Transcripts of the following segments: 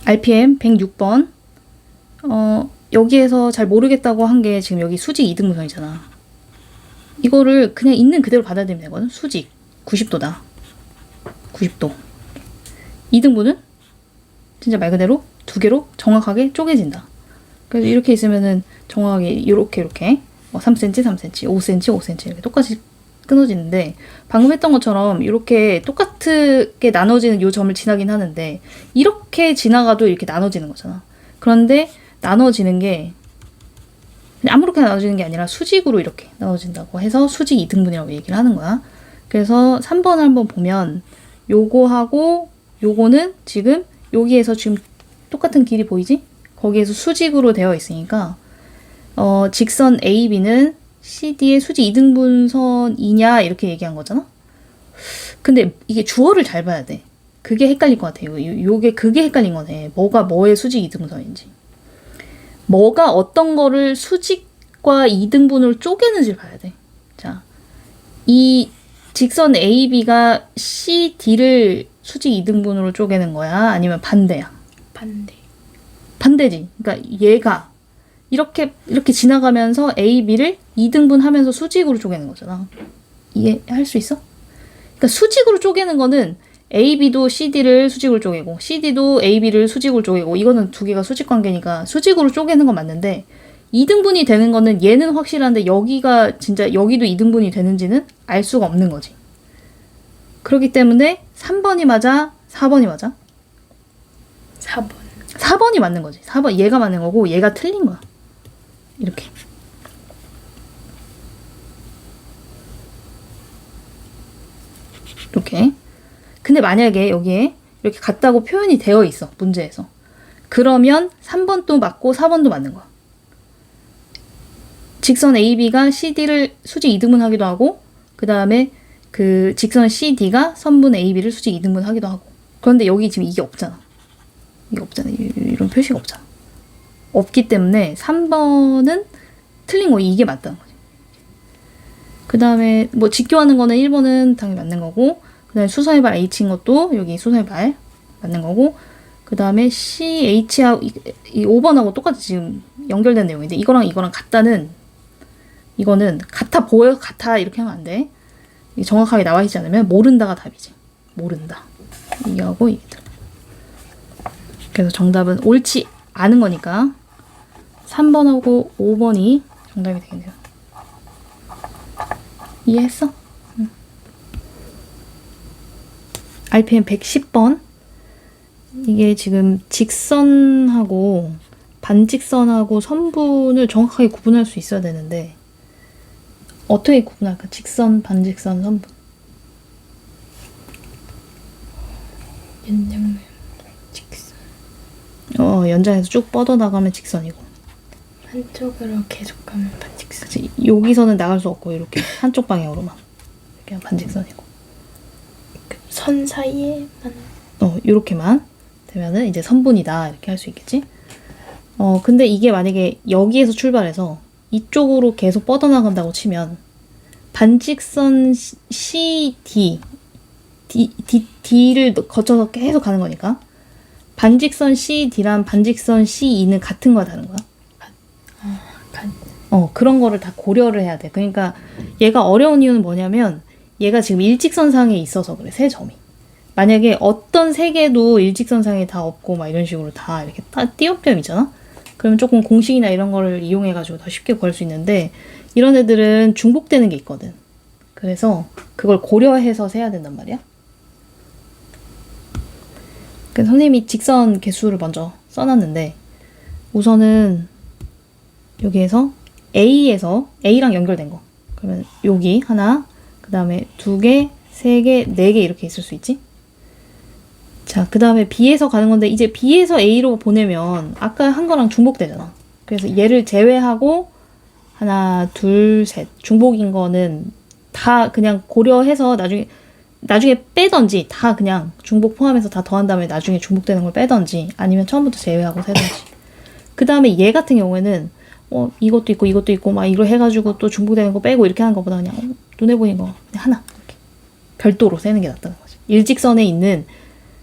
RPM 106번. 여기에서 잘 모르겠다고 한 게 지금 여기 수직 이등분선이잖아. 이거를 그냥 있는 그대로 받아들이면 되거든. 수직 90도다. 90도. 이등분은 진짜 말 그대로 두 개로 정확하게 쪼개진다. 그래서 이렇게 있으면은 정확하게 이렇게 3cm, 3cm, 5cm, 5cm 이렇게 똑같이 끊어지는데, 방금 했던 것처럼 이렇게 똑같게 나눠지는 요 점을 지나긴 하는데 이렇게 지나가도 이렇게 나눠지는 거잖아. 그런데 나눠지는 게 그냥 아무렇게나 나눠지는 게 아니라 수직으로 이렇게 나눠진다고 해서 수직 이등분이라고 얘기를 하는 거야. 그래서 3번을 한번 보면 요거하고 요거는 지금 여기에서 지금 똑같은 길이 보이지? 거기에서 수직으로 되어 있으니까 직선 AB는 CD의 수직 이등분선이냐 이렇게 얘기한 거잖아. 근데 이게 주어를 잘 봐야 돼. 그게 헷갈릴 것 같아요. 그게 헷갈린 거네. 뭐가 뭐의 수직 이등분선인지. 뭐가 어떤 거를 수직과 이등분으로 쪼개는지를 봐야 돼. 자, 이 직선 AB가 CD를 수직 이등분으로 쪼개는 거야? 아니면 반대야? 반대지. 그러니까 얘가 이렇게 지나가면서 AB를 이등분하면서 수직으로 쪼개는 거잖아. 이해할 수 있어? 그러니까 수직으로 쪼개는 거는 AB도 CD를 수직으로 쪼개고 CD도 AB를 수직으로 쪼개고, 이거는 두 개가 수직 관계니까 수직으로 쪼개는 건 맞는데, 이등분이 되는 거는 얘는 확실한데 여기가 진짜 여기도 이등분이 되는지는 알 수가 없는 거지. 그렇기 때문에 3번이 맞아? 4번이 맞아? 4번. 4번이 맞는 거지. 4번 얘가 맞는 거고 얘가 틀린 거야. 이렇게. 이렇게. 근데 만약에 여기에 이렇게 같다고 표현이 되어 있어. 문제에서. 그러면 3번도 맞고 4번도 맞는 거야. 직선 AB가 CD를 수직 이등분하기도 하고, 그 다음에 그 직선 CD가 선분 AB를 수직 이등분하기도 하고. 그런데 여기 지금 이게 없잖아. 이게 없잖아. 이런 표시가 없잖아. 없기 때문에 3번은 틀린 거, 이게 맞다는 거지. 그 다음에 뭐 직교하는 거는 1번은 당연히 맞는 거고, 그 다음에 수선의 발 H인 것도 여기 수선의 발 맞는 거고, 그 다음에 CH하고 이 5번하고 똑같이 지금 연결된 내용인데, 이거랑 같다는, 이거는 같아 보여, 같아 이렇게 하면 안 돼. 정확하게 나와 있지 않으면 모른다가 답이지. 모른다. 이거하고 이게 들어. 그래서 정답은 옳지 않은 거니까 3번하고 5번이 정답이 되겠네요. 이해했어? 응. RPM 110번. 이게 지금 직선하고 반직선하고 선분을 정확하게 구분할 수 있어야 되는데, 어떻게 구분할까? 직선, 반직선, 선분. 연장면 직선. 연장해서 쭉 뻗어나가면 직선이고, 한쪽으로 계속 가면 반직선. 그치? 여기서는 나갈 수 없고 이렇게 한쪽 방향으로만 이렇게 반직선이고, 선 사이에만. 이렇게만 되면은 이제 선분이다 이렇게 할 수 있겠지? 근데 이게 만약에 여기에서 출발해서 이쪽으로 계속 뻗어나간다고 치면 반직선 CD D를 거쳐서 계속 가는 거니까 반직선 CD랑 반직선 CE는 같은 거야, 다른 거야? 그런 거를 다 고려를 해야 돼. 그러니까 얘가 어려운 이유는 뭐냐면, 얘가 지금 일직선상에 있어서 그래, 세 점이. 만약에 어떤 세 개도 일직선상에 다 없고 막 이런 식으로 다 이렇게 띄엄띄엄 있잖아? 그러면 조금 공식이나 이런 거를 이용해가지고 더 쉽게 구할 수 있는데, 이런 애들은 중복되는 게 있거든. 그래서 그걸 고려해서 세야 된단 말이야. 그래서 선생님이 직선 개수를 먼저 써놨는데, 우선은 여기에서 A랑 연결된 거. 그러면 여기 하나, 그 다음에 2개, 3개, 4개 이렇게 있을 수 있지? 자, 그 다음에 B에서 가는 건데, 이제 B에서 A로 보내면 아까 한 거랑 중복되잖아. 그래서 얘를 제외하고 하나, 둘, 셋. 중복인 거는 다 그냥 고려해서 나중에 빼던지, 다 그냥 중복 포함해서 다 더한 다음에 나중에 중복되는 걸 빼던지, 아니면 처음부터 제외하고 세던지. 그 다음에 얘 같은 경우에는 이것도 있고 막 이걸 해가지고 또 중복되는 거 빼고 이렇게 하는 것보다 눈에 보이는 거 그냥 하나 이렇게 별도로 세는 게 낫다는 거지. 일직선에 있는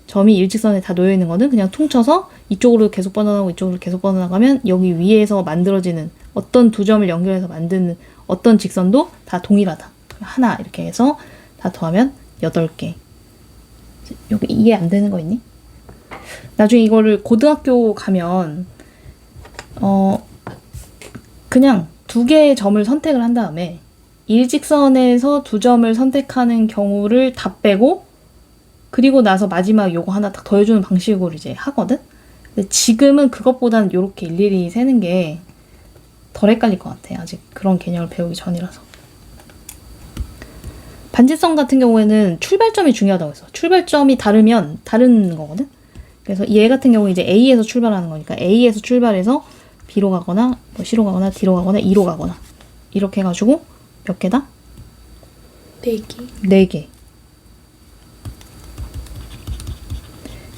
점이 일직선에 다 놓여 있는 거는 그냥 퉁쳐서 이쪽으로 계속 뻗어나가고 이쪽으로 계속 뻗어나가면 여기 위에서 만들어지는 어떤 두 점을 연결해서 만드는 어떤 직선도 다 동일하다. 하나 이렇게 해서 다 더하면 8개. 여기 이해 안 되는 거 있니? 나중에 이거를 고등학교 가면 그냥 2개의 점을 선택을 한 다음에 일직선에서 2점을 선택하는 경우를 다 빼고 그리고 나서 마지막 요거 하나 딱 더해주는 방식으로 이제 하거든? 근데 지금은 그것보다는 요렇게 일일이 세는 게 덜 헷갈릴 것 같아. 아직 그런 개념을 배우기 전이라서. 반지성 같은 경우에는 출발점이 중요하다고 했어. 출발점이 다르면 다른 거거든? 그래서 얘 같은 경우 이제 A에서 출발하는 거니까 A에서 출발해서 B로 가거나 뭐 C로 가거나 D로 가거나 E로 가거나 이렇게 해가지고 몇 개다? 4개. 4개.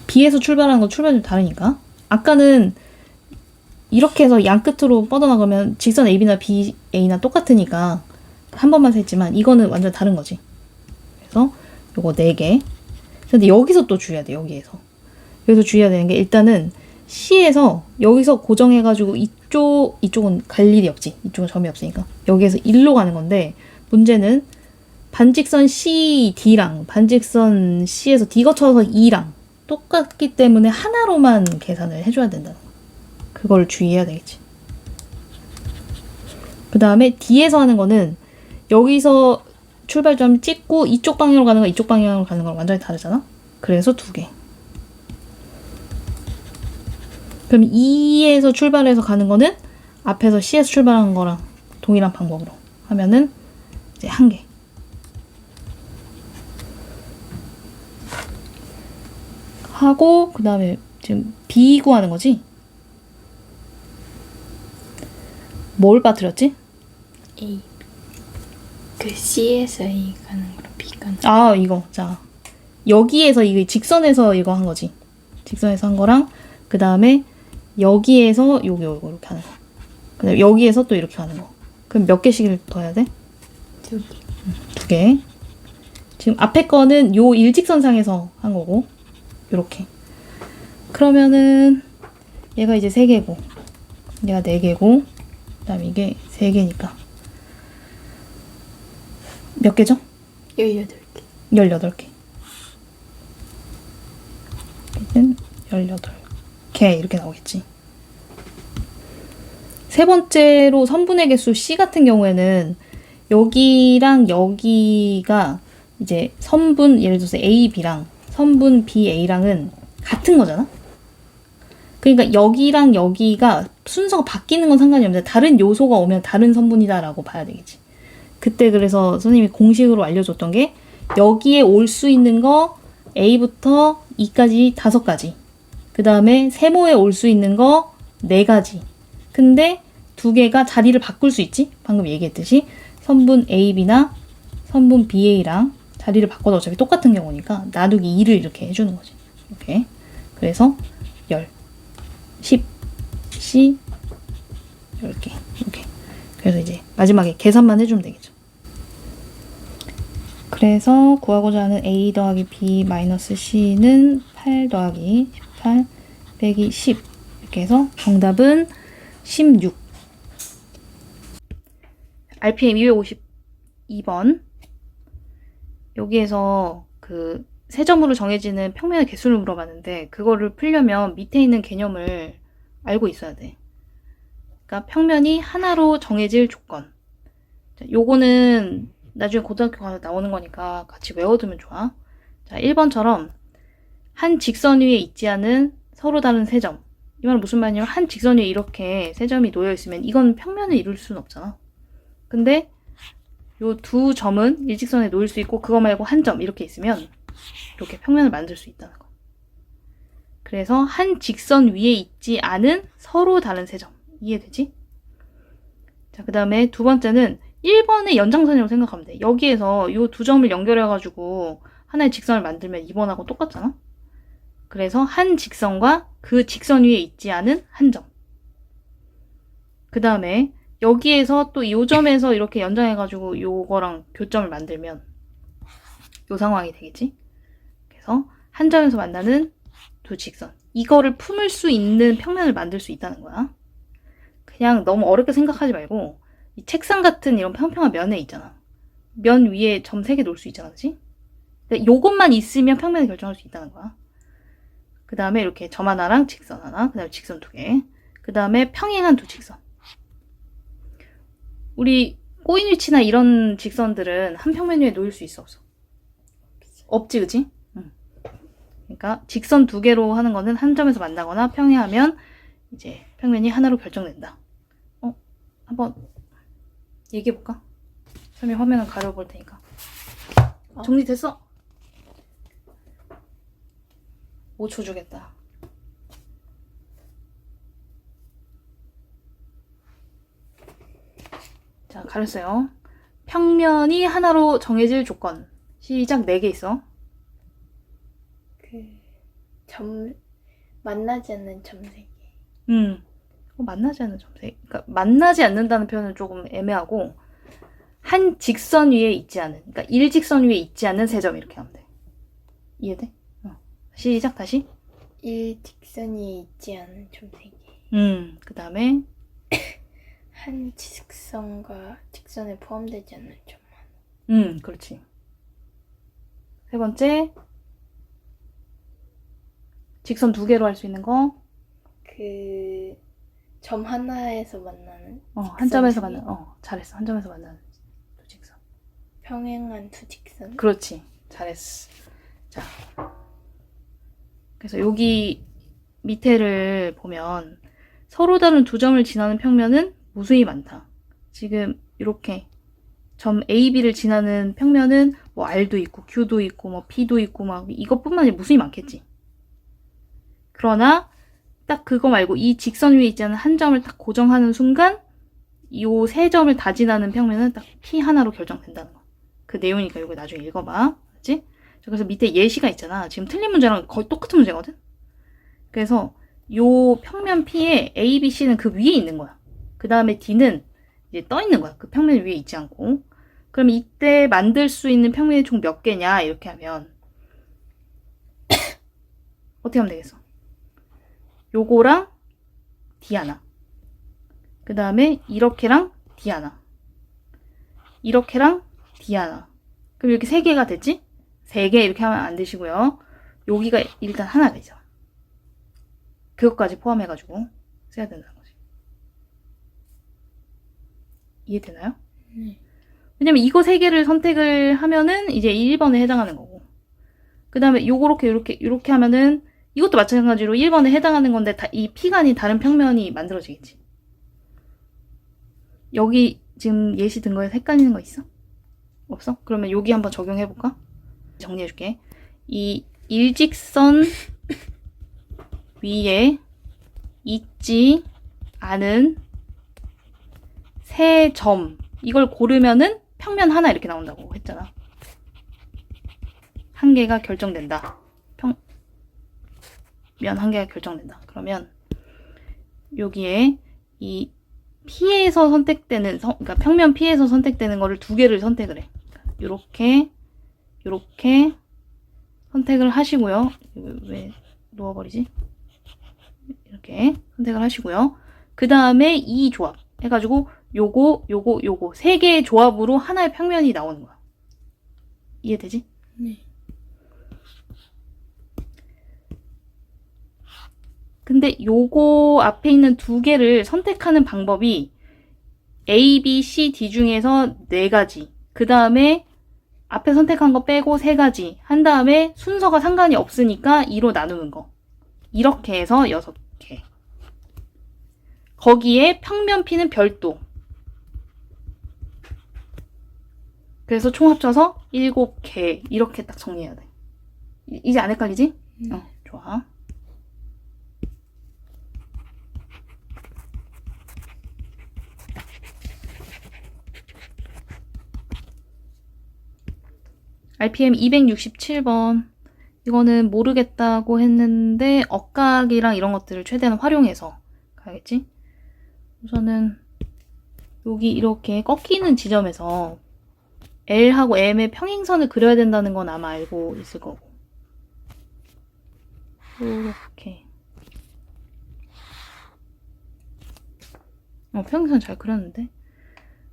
B에서 출발하는 건 출발점이 다르니까. 아까는 이렇게 해서 양 끝으로 뻗어나가면 직선 AB나 BA나 똑같으니까 한 번만 셌지만 이거는 완전 다른 거지. 그래서 요거 4개. 근데 여기서 또 주의해야 돼. 여기서 주의해야 되는 게 일단은 C에서 여기서 고정해가지고 이쪽은 갈 일이 없지. 이쪽은 점이 없으니까. 여기에서 1로 가는 건데 문제는 반직선 CD랑 반직선 C에서 D 거쳐서 E랑 똑같기 때문에 하나로만 계산을 해줘야 된다는 거. 그걸 주의해야 되겠지. 그 다음에 D에서 하는 거는 여기서 출발점 찍고 이쪽 방향으로 가는 거 이쪽 방향으로 가는 거랑 완전히 다르잖아? 그래서 2개. 그럼 E에서 출발해서 가는 거는 앞에서 C에서 출발하는 거랑 동일한 방법으로 하면은 이제 1개. 하고 그 다음에 지금 B 구하는 거지? 뭘 빠뜨렸지? A. 그 C에서 A 가는 거랑 B 가는 거. 아 이거 자 여기에서 이거 직선에서 이거 한 거지. 직선에서 한 거랑 그 다음에 여기에서 요거 이렇게 하는 거. 그 다음에 여기에서 또 이렇게 하는 거. 그럼 몇 개씩을 더 해야 돼? 2개. 2개. 지금 앞에 거는 요 일직선상에서 한 거고 요렇게. 그러면은 얘가 이제 3개고 얘가 4개고 그 다음에 이게 3개니까 몇 개죠? 18개. 18개. 얘는 18개 이렇게 나오겠지. 세 번째로 선분의 개수 C 같은 경우에는 여기랑 여기가 이제 선분 예를 들어서 A, B랑 선분 B, A랑은 같은 거잖아? 그러니까 여기랑 여기가 순서가 바뀌는 건 상관이 없는데 다른 요소가 오면 다른 선분이다라고 봐야 되겠지. 그때 그래서 선생님이 공식으로 알려줬던 게 여기에 올 수 있는 거 A부터 E까지 5가지. 그 다음에 세모에 올 수 있는 거 4가지. 근데 2개가 자리를 바꿀 수 있지? 방금 얘기했듯이 선분 AB나 선분 BA랑 자리를 바꿔도 어차피 똑같은 경우니까 나누기 2를 이렇게 해주는 거지. 이렇게. 그래서 10, C, 10개. 이렇게. 그래서 이제 마지막에 계산만 해주면 되겠죠. 그래서 구하고자 하는 A 더하기 B 마이너스 C는 8 더하기 18 빼기 10 이렇게 해서 정답은 16. RPM 252번. 여기에서 그 세점으로 정해지는 평면의 개수를 물어봤는데 그거를 풀려면 밑에 있는 개념을 알고 있어야 돼. 그러니까 평면이 하나로 정해질 조건. 자, 요거는 나중에 고등학교 가서 나오는 거니까 같이 외워두면 좋아. 자, 1번처럼 한 직선 위에 있지 않은 서로 다른 세 점. 이 말은 무슨 말이냐면 한 직선 위에 이렇게 세 점이 놓여 있으면 이건 평면을 이룰 수는 없잖아. 근데 요 2점은 일직선에 놓일 수 있고 그거 말고 한 점 이렇게 있으면 이렇게 평면을 만들 수 있다는 거. 그래서 한 직선 위에 있지 않은 서로 다른 세 점. 이해되지? 자, 그 다음에 두 번째는 1번의 연장선이라고 생각하면 돼. 여기에서 요 2점을 연결해가지고 하나의 직선을 만들면 2번하고 똑같잖아? 그래서 한 직선과 그 직선 위에 있지 않은 한 점. 그 다음에 여기에서 또 요 점에서 이렇게 연장해가지고 요거랑 교점을 만들면 요 상황이 되겠지? 그래서 한 점에서 만나는 두 직선. 이거를 품을 수 있는 평면을 만들 수 있다는 거야. 그냥 너무 어렵게 생각하지 말고 이 책상 같은 이런 평평한 면에 있잖아. 면 위에 점 3개 놓을 수 있잖아, 그치? 요것만 있으면 평면을 결정할 수 있다는 거야. 그 다음에 이렇게 점 하나랑 직선 하나, 그 다음에 직선 2개, 그 다음에 평행한 두 직선. 우리 꼬인위치나 이런 직선들은 한 평면 위에 놓일 수 있어, 없어? 없지, 그치? 응. 그러니까 직선 2개로 하는 거는 한 점에서 만나거나 평행하면 이제 평면이 하나로 결정된다. 한번 얘기해볼까? 설명 화면을 가려볼 테니까. 정리됐어? 5초 주겠다. 자, 가렸어요. 평면이 하나로 정해질 조건. 시작. 4개 있어. 만나지 않는 점 3개. 만나지 않는 점 3개. 그러니까 만나지 않는다는 표현은 조금 애매하고 한 직선 위에 있지 않은, 그러니까 일직선 위에 있지 않는 3점 이렇게 하면 돼. 이해돼? 시작. 다시. 일직선이 있지 않은 점 3개. 그 다음에 한 직선과 직선에 포함되지 않는 점만. 그렇지. 세 번째, 직선 2개로 할 수 있는 거. 점 하나에서 만나는. 한 점에서 만나는. 잘했어. 한 점에서 만나는 두 직선. 평행한 두 직선. 그렇지. 잘했어. 자. 그래서 여기 밑에를 보면 서로 다른 두 점을 지나는 평면은 무수히 많다. 지금 이렇게 점 A, B를 지나는 평면은 뭐 R도 있고 Q도 있고 뭐 P도 있고 막 이것뿐만 아니라 무수히 많겠지. 그러나 딱 그거 말고 이 직선 위에 있지 않은 한 점을 딱 고정하는 순간 이 3점을 다 지나는 평면은 딱 P 하나로 결정된다는 거. 그 내용이니까 이거 나중에 읽어봐. 알았지? 그래서 밑에 예시가 있잖아. 지금 틀린 문제랑 거의 똑같은 문제거든? 그래서 요 평면 P에 A, B, C는 그 위에 있는 거야. 그 다음에 D는 이제 떠 있는 거야. 그 평면 위에 있지 않고. 그럼 이때 만들 수 있는 평면이 총 몇 개냐? 이렇게 하면 어떻게 하면 되겠어? 요거랑 D 하나. 그 다음에 이렇게랑 D 하나. 이렇게랑 D 하나. 그럼 이렇게 3개가 됐지? 3개 이렇게 하면 안 되시고요. 여기가 일단 하나가 있잖아. 그것까지 포함해가지고 써야 된다는 거지. 이해되나요? 왜냐면 이거 3개를 선택을 하면은 이제 1번에 해당하는 거고. 그 다음에 요렇게 하면은 이것도 마찬가지로 1번에 해당하는 건데 이 P가 아닌 다른 평면이 만들어지겠지. 여기 지금 예시 든 거에 헷갈리는 거 있어? 없어? 그러면 여기 한번 적용해볼까? 정리해줄게. 이 일직선 위에 있지 않은 3점 이걸 고르면은 평면 하나 이렇게 나온다고 했잖아. 한 개가 결정된다. 면 한 개가 결정된다. 그러면 여기에 이 P에서 선택되는 그러니까 평면 P에서 선택되는 거를 2개를 선택을 해. 요렇게 선택을 하시고요. 왜 놓아버리지? 이렇게 선택을 하시고요. 그 다음에 이 조합 해가지고 요거 3개의 조합으로 하나의 평면이 나오는 거야. 이해되지? 네. 근데 요거 앞에 있는 2개를 선택하는 방법이 A, B, C, D 중에서 4가지. 그 다음에 앞에 선택한 거 빼고 3가지. 한 다음에 순서가 상관이 없으니까 2로 나누는 거. 이렇게 해서 6개. 거기에 평면 P는 별도. 그래서 총 합쳐서 7개. 이렇게 딱 정리해야 돼. 이제 안 헷갈리지? 좋아. RPM 267번. 이거는 모르겠다고 했는데 억각이랑 이런 것들을 최대한 활용해서 가야겠지? 우선은 여기 이렇게 꺾이는 지점에서 L하고 M의 평행선을 그려야 된다는 건 아마 알고 있을 거고. 이렇게. 평행선 잘 그렸는데.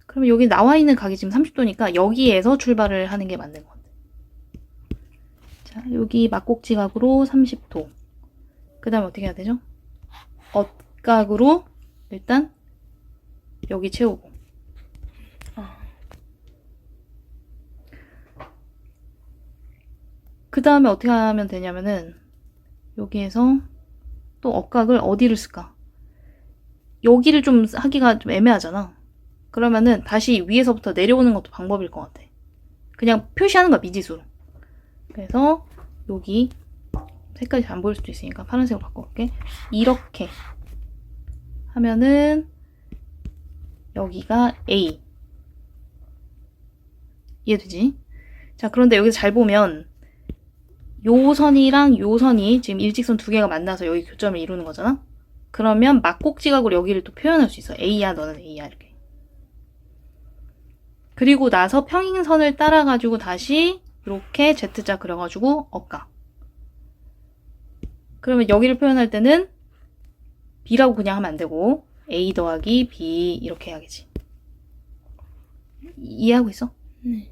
그러면 여기 나와 있는 각이 지금 30도니까 여기에서 출발을 하는 게 맞는 것 같아. 자, 여기 막꼭지 각으로 30도. 그 다음에 어떻게 해야 되죠? 엇각으로 일단 여기 채우고. 그 다음에 어떻게 하면 되냐면은 여기에서 또 엇각을 어디를 쓸까? 여기를 좀 하기가 좀 애매하잖아. 그러면은 다시 위에서부터 내려오는 것도 방법일 것 같아. 그냥 표시하는 거야, 미지수로. 그래서 여기 색깔이 잘 안 보일 수도 있으니까 파란색으로 바꿔볼게. 이렇게 하면은 여기가 A. 이해되지? 자, 그런데 여기서 잘 보면 요 선이랑 요 선이 지금 일직선 두 개가 만나서 여기 교점을 이루는 거잖아? 그러면 막꼭지각으로 여기를 또 표현할 수 있어. A야, 너는 A야, 이렇게. 그리고 나서 평행선을 따라가지고 다시 이렇게 Z자 그려가지고 엇각. 그러면 여기를 표현할 때는 B라고 그냥 하면 안 되고 A 더하기 B 이렇게 해야겠지. 이해하고 있어? 네.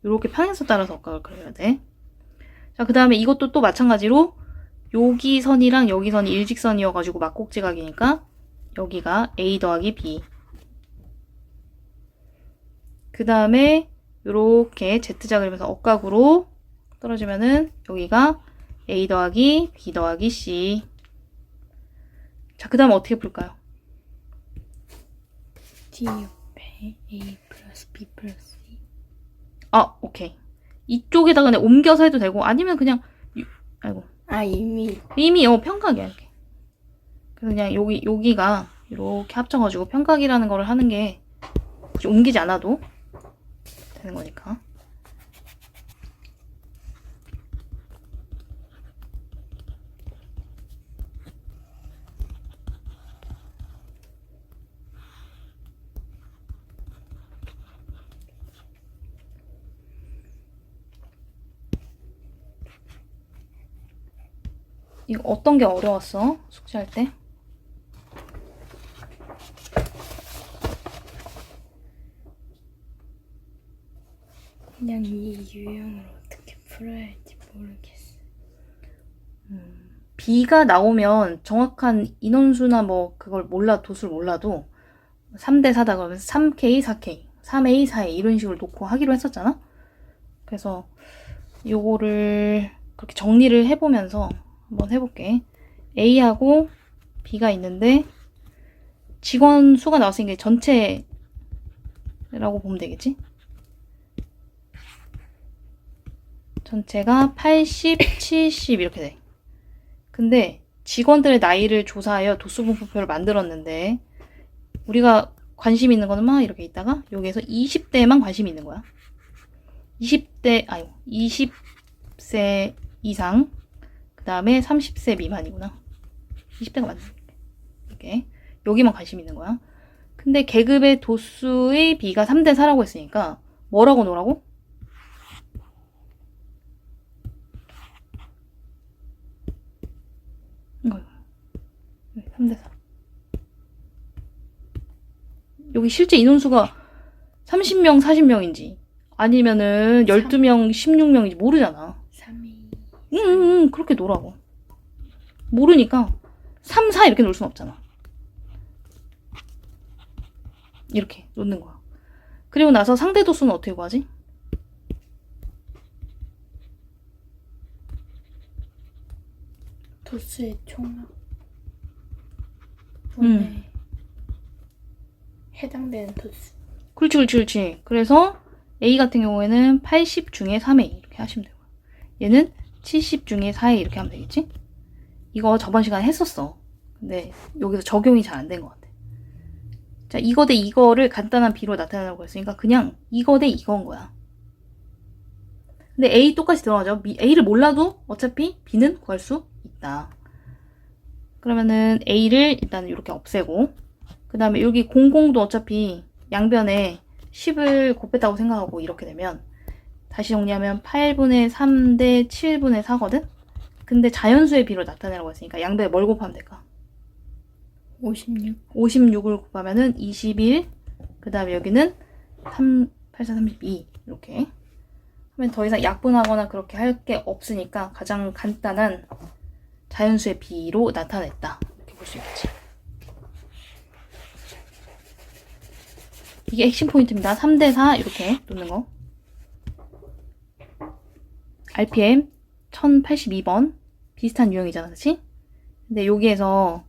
이렇게 평행선 따라서 엇각을 그려야 돼. 자, 그 다음에 이것도 또 마찬가지로 여기 선이랑 여기 선이 일직선이어가지고 막꼭지각이니까 여기가 A 더하기 B. 그 다음에 이렇게 Z자 그리면서 엇각으로 떨어지면은 여기가 A 더하기 B 더하기 C. 자, 그 다음 어떻게 풀까요? D 옆에 A 플러스 B 플러스 C. 아, 오케이. 이쪽에다가 그냥 옮겨서 해도 되고 아니면 그냥 아이고. 이미 평각이야, 이렇게. 그래서 그냥 여기가 이렇게 합쳐가지고 평각이라는 거를 하는 게 굳이 옮기지 않아도 되는 거니까. 이거 어떤 게 어려웠어? 숙제할 때? 그냥 이 유형을 어떻게 풀어야 할지 모르겠어. B가 나오면 정확한 인원수나 뭐 그걸 도수를 몰라도 3대 4다 그러면 3K, 4K, 3A, 4A 이런 식으로 놓고 하기로 했었잖아? 그래서 요거를 그렇게 정리를 해보면서 한번 해볼게. A하고 B가 있는데 직원 수가 나왔으니까 전체라고 보면 되겠지? 전체가 80, 70 이렇게 돼. 근데 직원들의 나이를 조사하여 도수분포표를 만들었는데 우리가 관심 있는 거는 막 이렇게 있다가 여기에서 20대만 관심이 있는 거야. 20세 이상, 그 다음에 30세 미만이구나. 20대가 맞네. 이렇게 여기만 관심 있는 거야. 근데 계급의 도수의 B가 3대 4라고 했으니까 뭐라고 놓으라고? 이거 3대 4. 여기 실제 인원수가 30명, 40명인지 아니면은 12명, 16명인지 모르잖아. 3A. 그렇게 놓으라고. 모르니까 3, 4 이렇게 놓을 순 없잖아. 이렇게 놓는 거야. 그리고 나서 상대 도수는 어떻게 구하지? 도수의 총합 분에 해당되는 도수. 그렇지. 그래서 A 같은 경우에는 80 중에 3A 이렇게 하시면 되고요. 얘는 70 중에 4A 이렇게 하면 되겠지? 이거 저번 시간에 했었어. 근데 여기서 적용이 잘 안 된 것 같아. 자, 이거 대 이거를 간단한 B로 나타내라고 했으니까 그냥 이거 대 이거인 거야. 근데 A 똑같이 들어가죠. A를 몰라도 어차피 B는 구할 수 있다. 그러면은 A를 일단 이렇게 없애고 그 다음에 여기 00도 어차피 양변에 10을 곱했다고 생각하고 이렇게 되면 다시 정리하면 8분의 3 대 7분의 4거든? 근데 자연수의 B로 나타내라고 했으니까 양변에 뭘 곱하면 될까? 56. 56을 곱하면은 21, 그 다음에 여기는 84, 32 이렇게 하면 더 이상 약분하거나 그렇게 할 게 없으니까 가장 간단한 자연수의 B로 나타냈다. 이렇게 볼 수 있겠지. 이게 핵심 포인트입니다. 3대4 이렇게 놓는 거. RPM 1082번 비슷한 유형이잖아, 그치? 근데 여기에서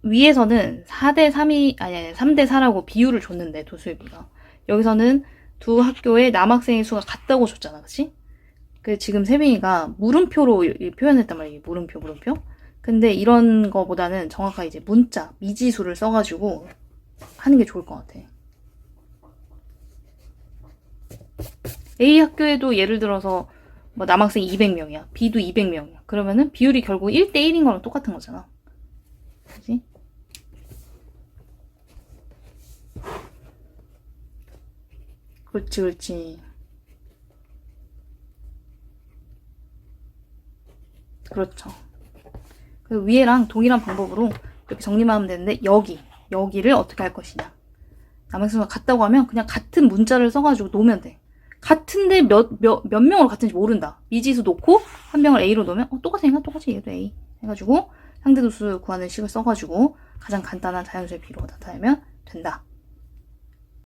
위에서는 4대3이 아니 3대4라고 비율을 줬는데 도수의 비가 여기서는 두 학교의 남학생의 수가 같다고 줬잖아, 그치? 그 지금 세빈이가 물음표로 표현했단 말이야. 물음표. 근데 이런 거보다는 정확하게 이제 문자 미지수를 써가지고 하는 게 좋을 것 같아. A 학교에도 예를 들어서 뭐 남학생이 200명이야. B도 200명이야. 그러면은 비율이 결국 1대1인 거랑 똑같은 거잖아. 그치? 그렇지. 그렇죠. 그 위에랑 동일한 방법으로 이렇게 정리만 하면 되는데 여기를 어떻게 할 것이냐. 남학생과 같다고 하면 그냥 같은 문자를 써가지고 놓으면 돼. 같은데 몇 명으로 같은지 모른다. 미지수 놓고 한 명을 A로 놓으면 똑같으니까 똑같이 얘도 A 해가지고 상대도수 구하는 식을 써가지고 가장 간단한 자연수의 B로 나타내면 된다.